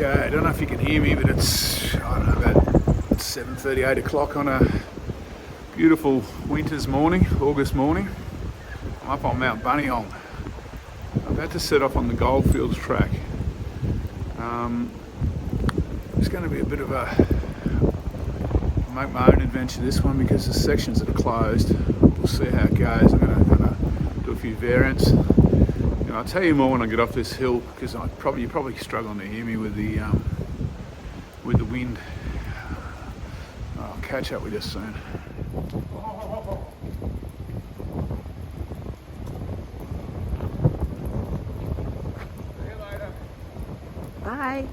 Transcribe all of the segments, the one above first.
Okay, I don't know if you can hear me, but it's, I don't know, about 7:30, 8 o'clock on a beautiful winter's morning, August morning. I'm up on Mt Buninyong. I'm about to set off on the Goldfields Track. It's going to be a bit of a make my own adventure, this one, because the sections that are closed. We'll see how it goes. I'm going to do a few variants. I'll tell you more when I get off this hill, because you're probably struggling to hear me with the wind. I'll catch up with you soon. See you later. Bye.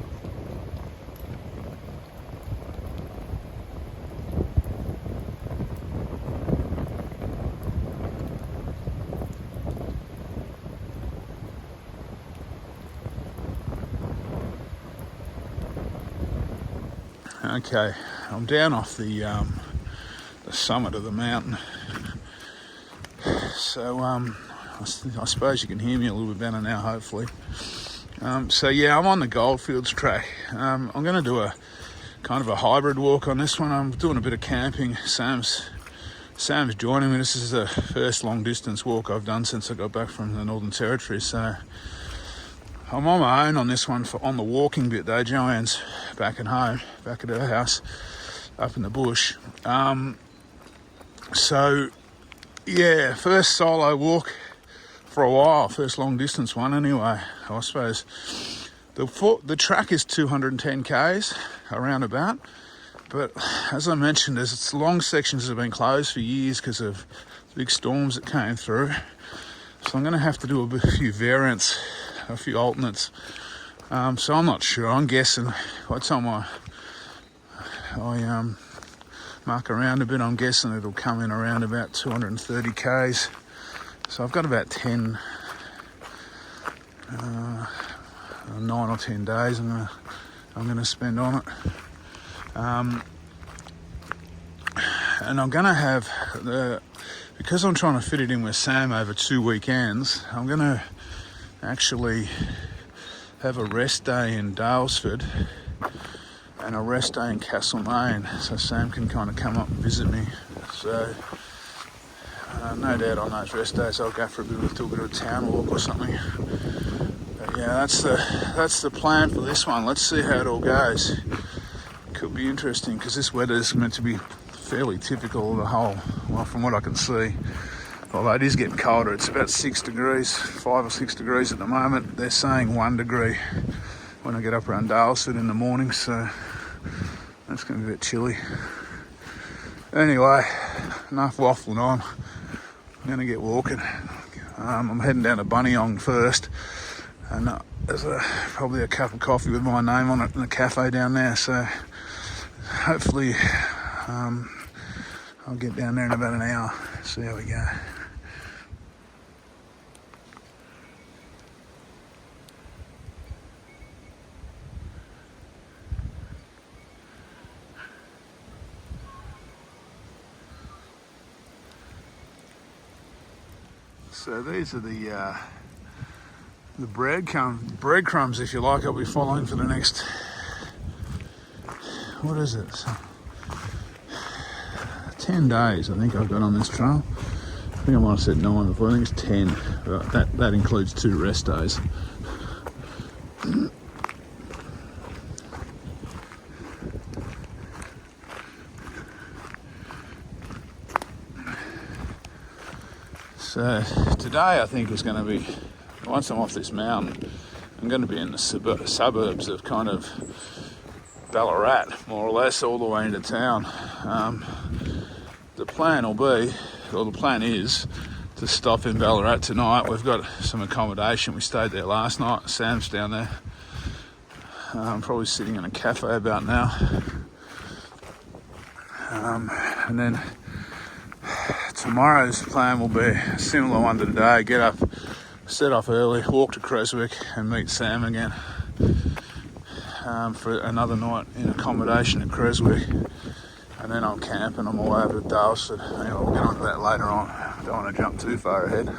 Okay, I'm down off the summit of the mountain, so I suppose you can hear me a little bit better now, hopefully. So yeah, I'm on the Goldfields Track. I'm going to do a kind of a hybrid walk on this one. I'm doing a bit of camping. Sam's joining me. This is the first long distance walk I've done since I got back from the Northern Territory, so I'm on my own on this one on the walking bit though. Joanne's back at home, back at her house up in the bush. So yeah, first solo walk for a while, first long distance one anyway, I suppose. The track is 210 k's around about, but as I mentioned, there's long sections that have been closed for years because of big storms that came through. So I'm going to have to do a few variants, a few alternates. So I'm not sure. I'm guessing by the time I mark around a bit, I'm guessing it'll come in around about 230 k's. So I've got about 9 or 10 days I'm gonna spend on it. And I'm gonna have because I'm trying to fit it in with Sam over 2 weekends, I'm gonna actually have a rest day in Daylesford and a rest day in Castlemaine, so Sam can kind of come up and visit me. So no doubt on those rest days I'll go for do a bit of a town walk or something. But yeah, that's the plan for this one. Let's see how it all goes. Could be interesting because this weather is meant to be fairly typical of the whole, well, from what I can see. Although it is getting colder, it's about 6 degrees, 5 or 6 degrees at the moment. They're saying 1 degree when I get up around Daylesford in the morning, so that's going to be a bit chilly. Anyway, enough waffling on. I'm going to get walking. I'm heading down to Buninyong first, and there's probably a cup of coffee with my name on it in a cafe down there, so hopefully I'll get down there in about an hour, see how we go. So these are the breadcrumbs, if you like, I'll be following for the next, what is it? 10 days I think I've got on this trail. I think I might have said 9 before. I think it's 10, but that includes 2 rest days. So today I think is going to be, once I'm off this mountain, I'm going to be in the suburbs of kind of Ballarat, more or less, all the way into town. The plan is to stop in Ballarat tonight. We've got some accommodation. We stayed there last night. Sam's down there. I'm probably sitting in a cafe about now. And then tomorrow's plan will be a similar one to today. Get up, set off early, walk to Creswick and meet Sam again for another night in accommodation at Creswick. And then I'll camp and I'm all over to Daylesford. Anyway, we'll get onto that later on. I don't want to jump too far ahead.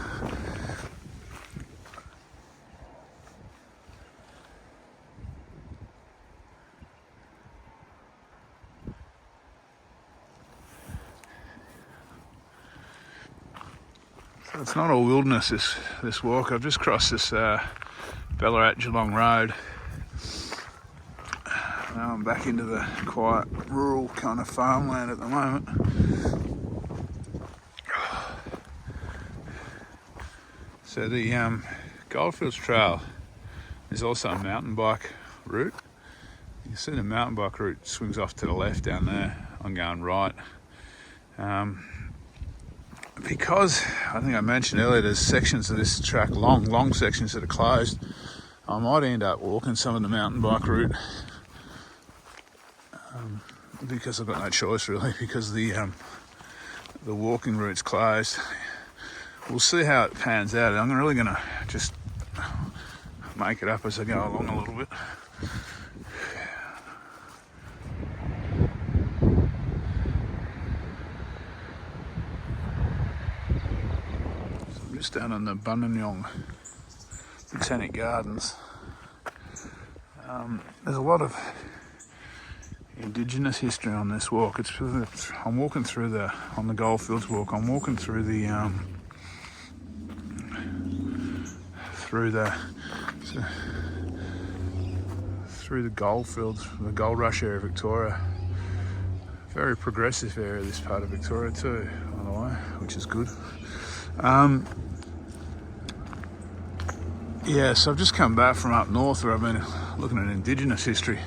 So it's not all wilderness, this walk. I've just crossed this Ballarat Geelong Road. Now I'm back into the quiet rural kind of farmland at the moment. So the Goldfields Trail is also a mountain bike route. You can see the mountain bike route swings off to the left down there. I'm going right. Because I think I mentioned earlier, there's sections of this track, long sections that are closed. I might end up walking some of the mountain bike route because I've got no choice really, because the walking route's closed. We'll see how it pans out. I'm really going to just make it up as I go along a little bit. So I'm just down in the Buninyong Botanic Gardens. There's a lot of Indigenous history on this walk. I'm walking on the Goldfields walk. I'm walking through the Goldfields, the Gold Rush area of Victoria. Very progressive area, this part of Victoria too, by the way, which is good. Yeah, so I've just come back from up north where I've been looking at Indigenous history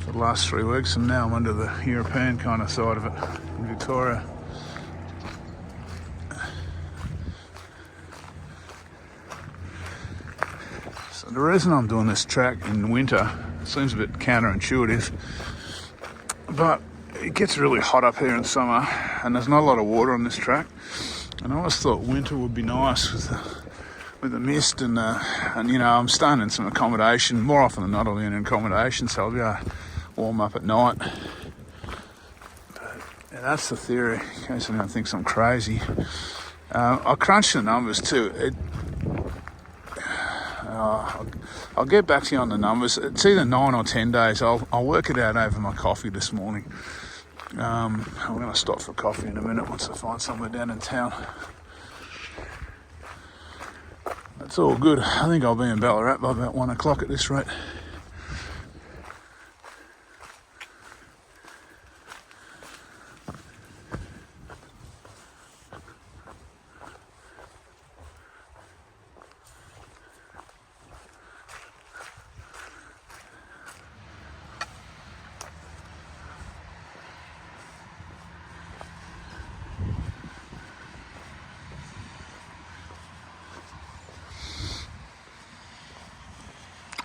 for the last 3 weeks, and now I'm under the European kind of side of it in Victoria. So the reason I'm doing this track in winter seems a bit counterintuitive, but it gets really hot up here in summer and there's not a lot of water on this track, and I always thought winter would be nice with the mist and you know, I'm staying in some accommodation. More often than not I'll be in accommodation, so I'll be able to warm up at night. Yeah, that's the theory, in case anyone thinks I'm crazy. I crunched the numbers too. I'll get back to you on the numbers. It's either 9 or 10 days. I'll work it out over my coffee this morning. I'm going to stop for coffee in a minute once I find somewhere down in town. That's all good. I think I'll be in Ballarat by about 1 o'clock at this rate.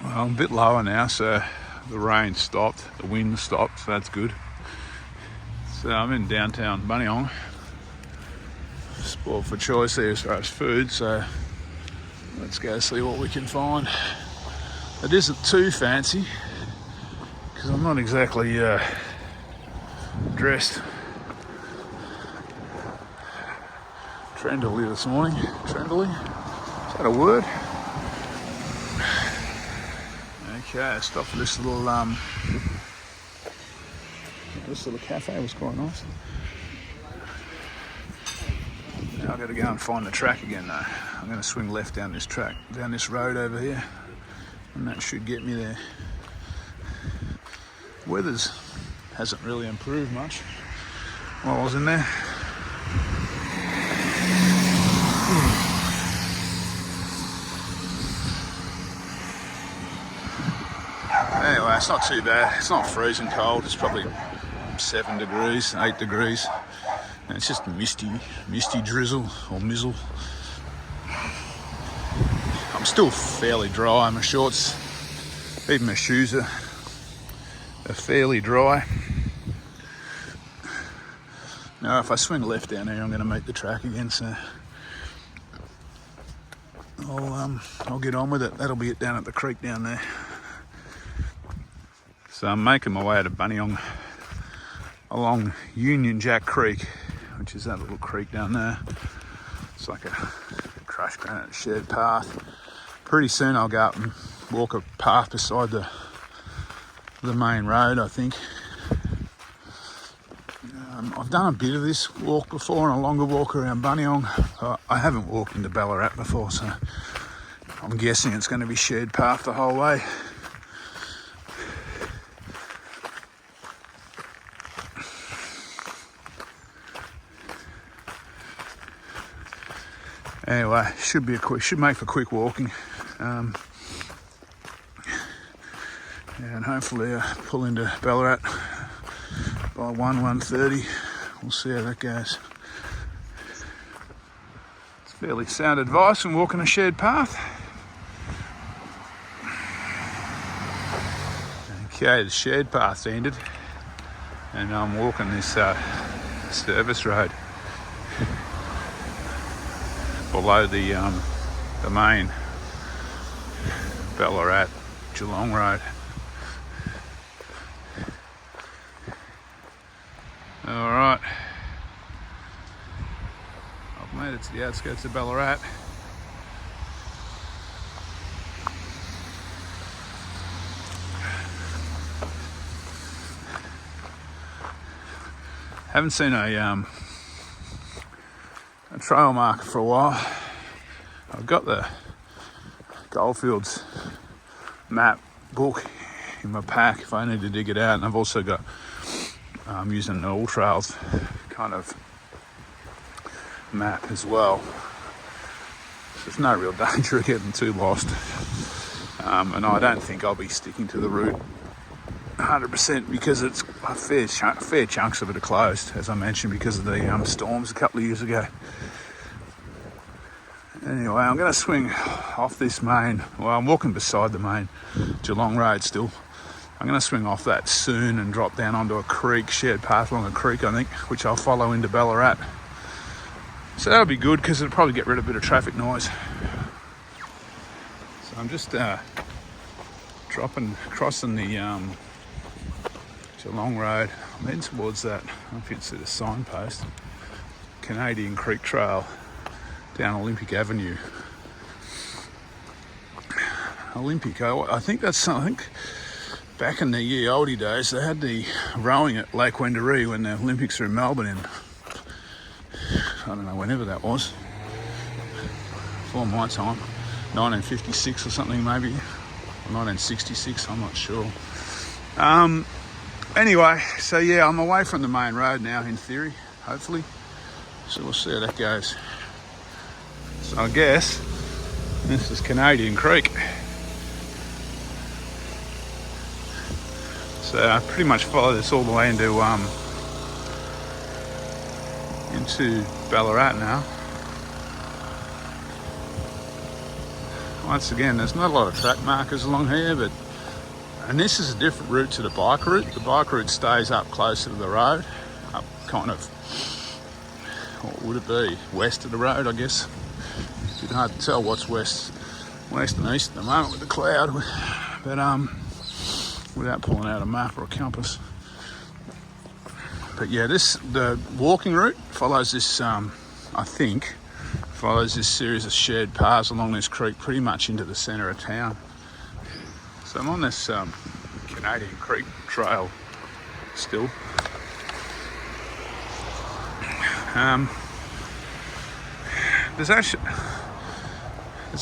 Well, I'm a bit lower now, so the rain stopped, the wind stopped, so that's good. So I'm in downtown Buninyong. Spoiled for choice here as far as food, so let's go see what we can find. It isn't too fancy, because I'm not exactly dressed trendily this morning. Trendily? Is that a word? Okay, stop for this little cafe was quite nice. Now I've got to go and find the track again though. I'm going to swing left down this track, down this road over here, and that should get me there. Weather's hasn't really improved much while I was in there. Anyway, it's not too bad. It's not freezing cold. It's probably 7 degrees, 8 degrees. And it's just misty drizzle or mizzle. I'm still fairly dry. My shorts, even my shoes are fairly dry. Now, if I swing left down here, I'm going to meet the track again. So I'll get on with it. That'll be it down at the creek down there. So I'm making my way out of Buninyong along Union Jack Creek, which is that little creek down there. It's like a crushed granite shared path. Pretty soon I'll go up and walk a path beside the main road, I think. I've done a bit of this walk before on a longer walk around Buninyong. I haven't walked into Ballarat before, so I'm guessing it's going to be shared path the whole way. Anyway, should make for quick walking, and hopefully pull into Ballarat by 1:30. We'll see how that goes. It's fairly sound advice when walking a shared path. Okay, the shared path's ended, and I'm walking this service road below the main Ballarat Geelong road. All right, I've made it to the outskirts of Ballarat. Haven't seen a trail marker for a while. I've got the Goldfields map book in my pack if I need to dig it out, and I've also got using an All Trails kind of map as well. So there's no real danger of getting too lost, and I don't think I'll be sticking to the route 100% because it's a fair chunks of it are closed, as I mentioned, because of the storms a couple of years ago. Anyway, I'm going to swing off this main, well, I'm walking beside the main Geelong road still. I'm going to swing off that soon and drop down onto a creek, shared path along a creek, I think, which I'll follow into Ballarat. So that'll be good because it'll probably get rid of a bit of traffic noise. So I'm just crossing the Geelong road. I'm heading towards that, I don't know if you can see the signpost, Canadian Creek Trail down Olympic Avenue. Olympic, I think that's something. Back in the oldie days, they had the rowing at Lake Wendouree when the Olympics were in Melbourne in, I don't know, whenever that was. Before my time, 1956 or something maybe, or 1966, I'm not sure. Anyway, so yeah, I'm away from the main road now in theory, hopefully. So we'll see how that goes. So I guess this is Canadian Creek. So I pretty much follow this all the way into Ballarat now. Once again, there's not a lot of track markers along here, and this is a different route to the bike route. The bike route stays up closer to the road, up kind of, what would it be, west of the road, I guess. It's hard to tell what's west and east at the moment with the cloud, but without pulling out a map or a compass. But yeah, the walking route follows this, I think, follows this series of shared paths along this creek pretty much into the centre of town. So I'm on this Canadian Creek Trail still. There's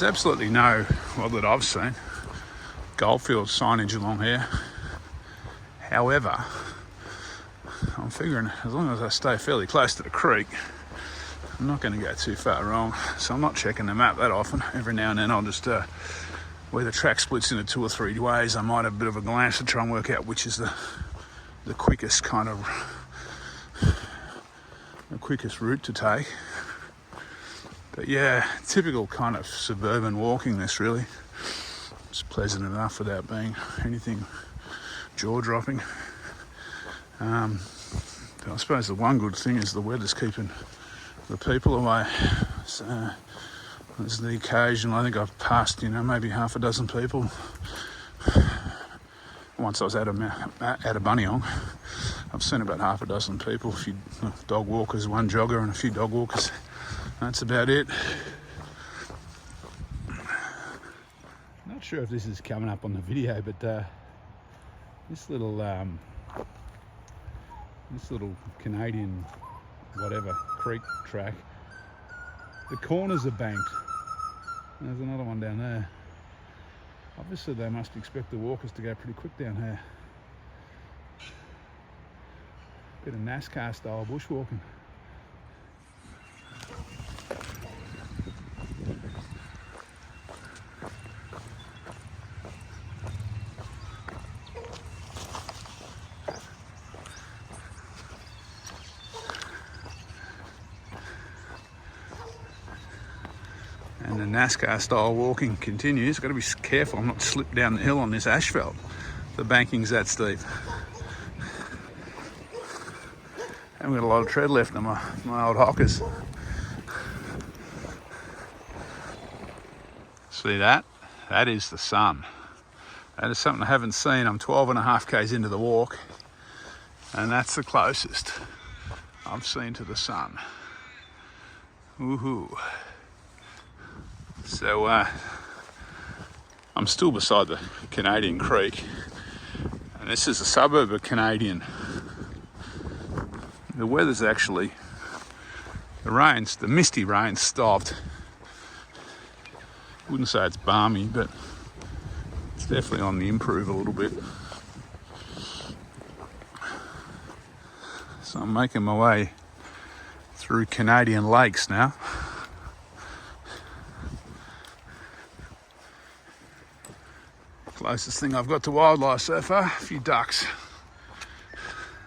absolutely no, well, that I've seen, Goldfields signage along here. However, I'm figuring as long as I stay fairly close to the creek, I'm not going to go too far wrong. So I'm not checking the map that often. Every now and then I'll just, where the track splits into 2 or 3 ways, I might have a bit of a glance to try and work out which is the quickest kind of, the quickest route to take. But yeah, typical kind of suburban walking this really. It's pleasant enough without being anything jaw-dropping. But I suppose the one good thing is the weather's keeping the people away. So there's the occasion, I think I've passed, maybe half a dozen people. Once I was out of Buninyong, I've seen about half a dozen people, a few dog walkers, one jogger and a few dog walkers. That's about it. Not sure if this is coming up on the video, but this little this little Canadian whatever creek track. The corners are banked. There's another one down there. Obviously they must expect the walkers to go pretty quick down here. Bit of NASCAR style bushwalking. And the NASCAR style walking continues. Got to be careful I'm not to slip down the hill on this asphalt. The banking's that steep. Haven't got a lot of tread left on my old hockers. See that? That is the sun. That is something I haven't seen. I'm 12.5 k's into the walk, and that's the closest I've seen to the sun. Woohoo. So I'm still beside the Canadian Creek, and this is a suburb of Canadian. The weather's actually, the misty rain stopped. Wouldn't say it's balmy, but it's definitely on the improve a little bit. So I'm making my way through Canadian lakes now. Closest thing I've got to wildlife so far, a few ducks.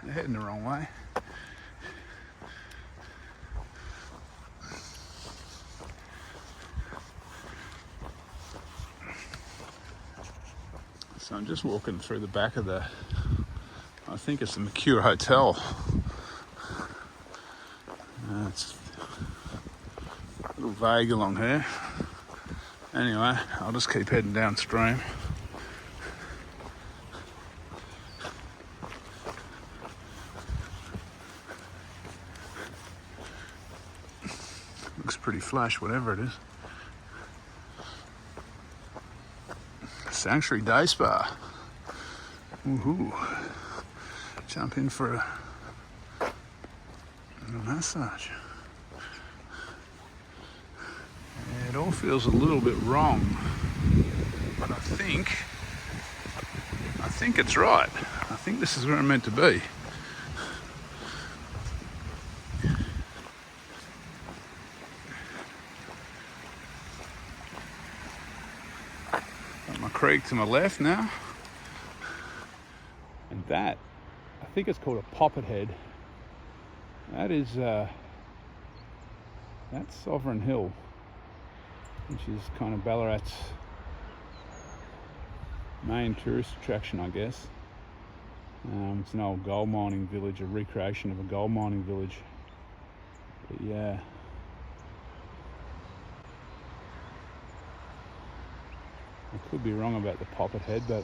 They're heading the wrong way. So I'm just walking through the back of I think it's the McCure Hotel. It's a little vague along here. Anyway, I'll just keep heading downstream. Looks pretty flash, whatever it is. Sanctuary Day Spa. Woohoo. Jump in for a massage. Yeah, it all feels a little bit wrong, but I think it's right. I think this is where I'm meant to be. Creek to my left now, and that, I think it's called a poppet head. That is that's Sovereign Hill, which is kind of Ballarat's main tourist attraction, I guess. It's an old gold mining village, a recreation of a gold mining village. But yeah. I could be wrong about the poppet head, but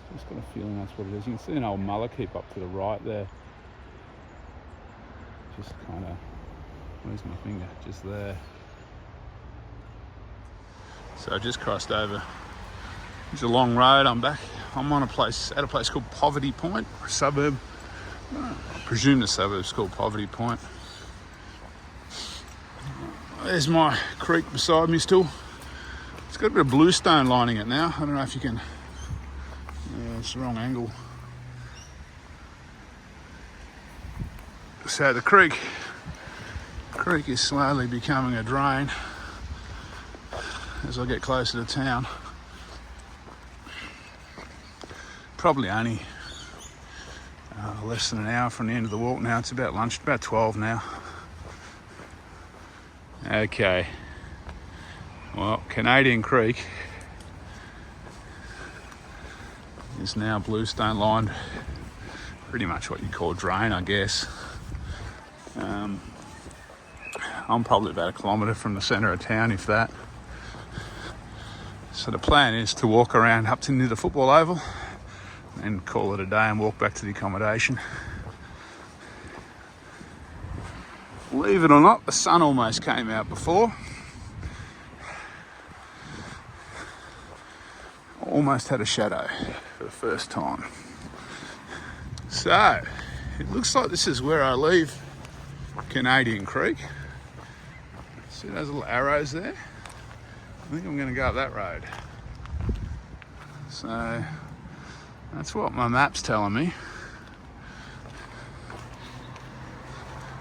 I've just got a feeling that's what it is. You can see an old mullock up to the right there. Just kind of, where's my finger? Just there. So I just crossed over. It's a long road. I'm back. I'm on at a place called Poverty Point, a suburb. I presume the suburb's called Poverty Point. There's my creek beside me still. It's got a bit of bluestone lining it now. I don't know if you can, yeah, it's the wrong angle. So the creek is slowly becoming a drain as I get closer to town. Probably only less than an hour from the end of the walk now. It's about lunch, about 12 now. Okay. Well, Canadian Creek is now bluestone lined, pretty much what you call drain, I guess. I'm probably about 1 kilometre from the centre of town, if that. So the plan is to walk around up to near the football oval and call it a day and walk back to the accommodation. Believe it or not, the sun almost came out before. Almost had a shadow for the first time. So, it looks like this is where I leave Canadian Creek. See those little arrows there? I think I'm going to go up that road. So, that's what my map's telling me.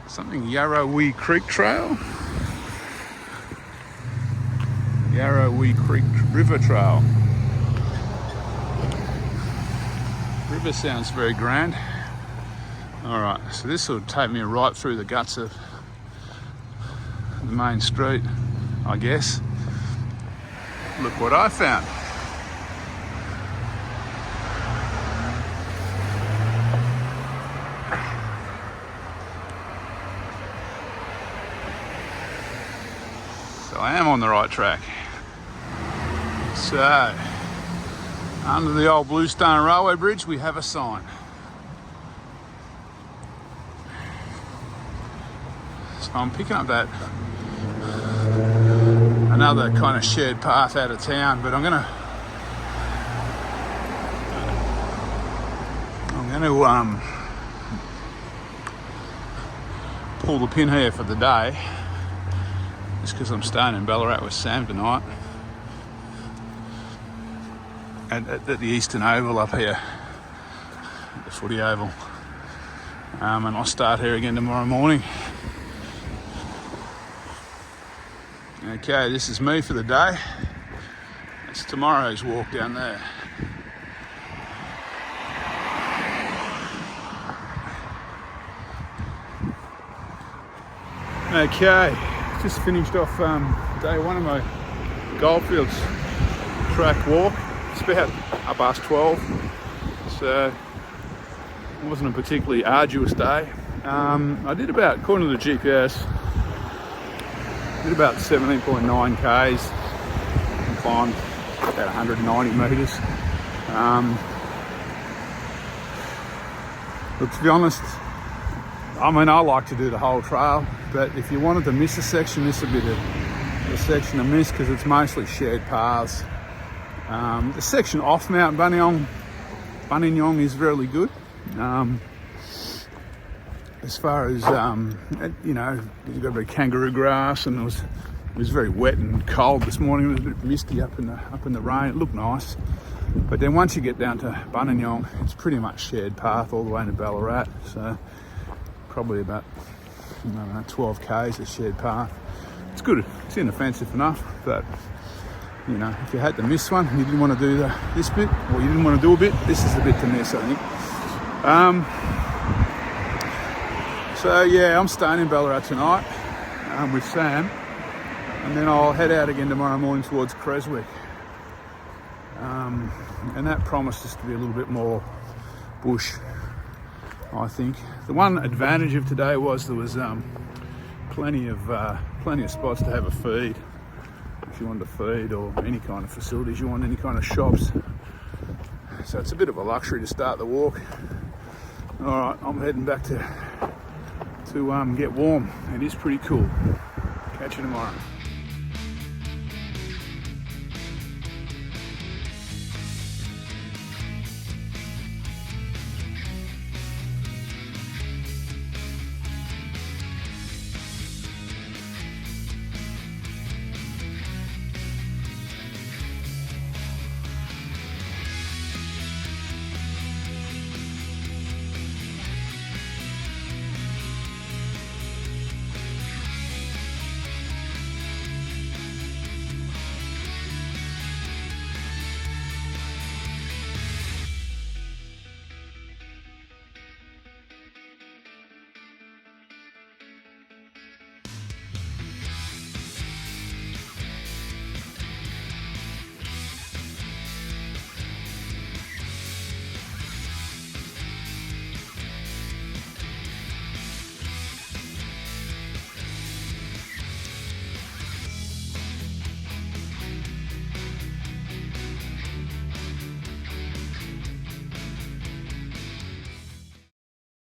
Something Yarrowee Creek Trail. Yarrowee Creek River Trail. River sounds very grand. Alright, so this will take me right through the guts of the main street, I guess. Look what I found. So I am on the right track. So, under the old Bluestone Railway Bridge, we have a sign. So I'm picking up that another kind of shared path out of town, but I'm gonna pull the pin here for the day, just because I'm staying in Ballarat with Sam tonight at the Eastern Oval up here, the footy oval, and I'll start here again tomorrow morning. Okay, this is me for the day. It's tomorrow's walk down there. Okay, just finished off day one of my Goldfields Track walk. It's about 12:30, so it wasn't a particularly arduous day. I did about, according to the GPS, did about 17.9 k's and climbed about 190 metres. But to be honest, I mean, I like to do the whole trail, but if you wanted to miss a section, this would be the section to miss, because it's mostly shared paths. The section off Mt Buninyong is really good. As far as you know, you've got a bit of kangaroo grass, and it was very wet and cold this morning. It was a bit misty up in the rain. It looked nice, but then once you get down to Buninyong, it's pretty much shared path all the way into Ballarat. So probably about 12 k's of shared path. It's good. It's inoffensive enough, but you know, if you had to miss one, you didn't want to do this bit, or you didn't want to do a bit, this is the bit to miss, I think. So yeah, I'm staying in Ballarat tonight with Sam, and then I'll head out again tomorrow morning towards Creswick. And that promises to be a little bit more bush, I think. The one advantage of today was there was plenty of spots to have a feed. If you wanted to feed, or any kind of facilities you want, any kind of shops. So it's a bit of a luxury to start the walk. All right, I'm heading back to get warm. It is pretty cool. Catch you tomorrow.